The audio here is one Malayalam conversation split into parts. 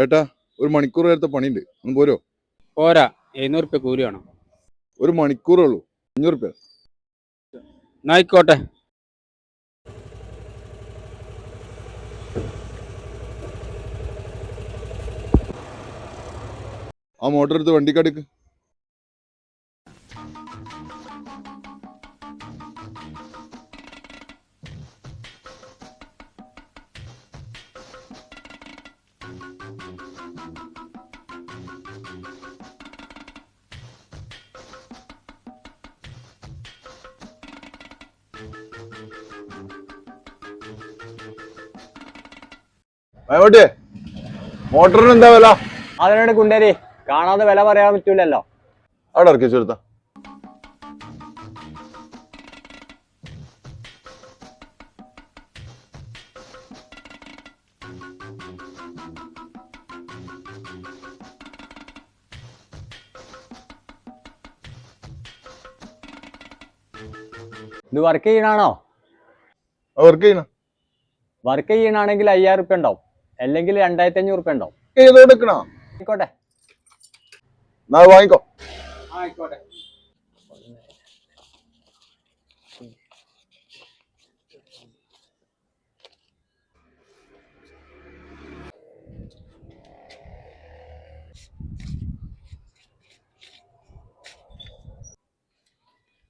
ഏട്ടാ ഒരു മണിക്കൂർ നേരത്തെ പണിയുണ്ട്, ഒന്ന് പോരോ? പോരാ, 700 കൂലി വേണം. ഒരു മണിക്കൂറേ ഉള്ളൂ, 500. എന്നായിക്കോട്ടെ. ആ മോട്ടർ എടുത്ത് വണ്ടിക്കടുക്ക്. ആയിക്കോട്ടെ, മോട്ടറിന് എന്താ വില? അതിനോട് കുണ്ടേരി കാണാതെ വില പറയാൻ പറ്റൂലല്ലോ. അവിടെ ഇറക്കി വെച്ചെടുത്ത. ഇത് വർക്ക് ചെയ്യണാണോ? വർക്ക് ചെയ്യണം. വർക്ക് ചെയ്യണാണെങ്കിൽ 5000 റുപ്യ ഉണ്ടാവും, അല്ലെങ്കിൽ 2500 റുപ്യ ഉണ്ടാവും. ചെയ്തോടുക്കണോ? ആയിക്കോട്ടെ, എന്നാ വാങ്ങിക്കോ. ആയിക്കോട്ടെ.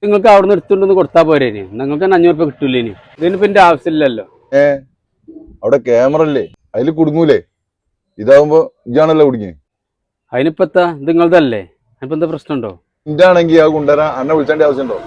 നിങ്ങൾക്ക് അവിടെ നിന്ന് എടുത്തുകൊണ്ടൊന്ന് കൊടുത്താൽ പോരേ? നിങ്ങൾക്ക് 500 രൂപ കിട്ടൂലേനി. ഇതിനിപ്പോ എന്റെ ആവശ്യമില്ലല്ലോ. അവിടെ ക്യാമറ അല്ലേ, അതില് കുടുങ്ങൂലേ? ഇതാവുമ്പോ ഇജാണല്ലോ കുടുങ്ങി. അതിനിപ്പോ ഇത് നിങ്ങളതല്ലേ, അതിനിപ്പോ എന്താ പ്രശ്നമുണ്ടോ? ഇതാണെങ്കി ആ കൊണ്ടുവരാൻ അന്നെ വിളിച്ചേണ്ട ആവശ്യമുണ്ടോ?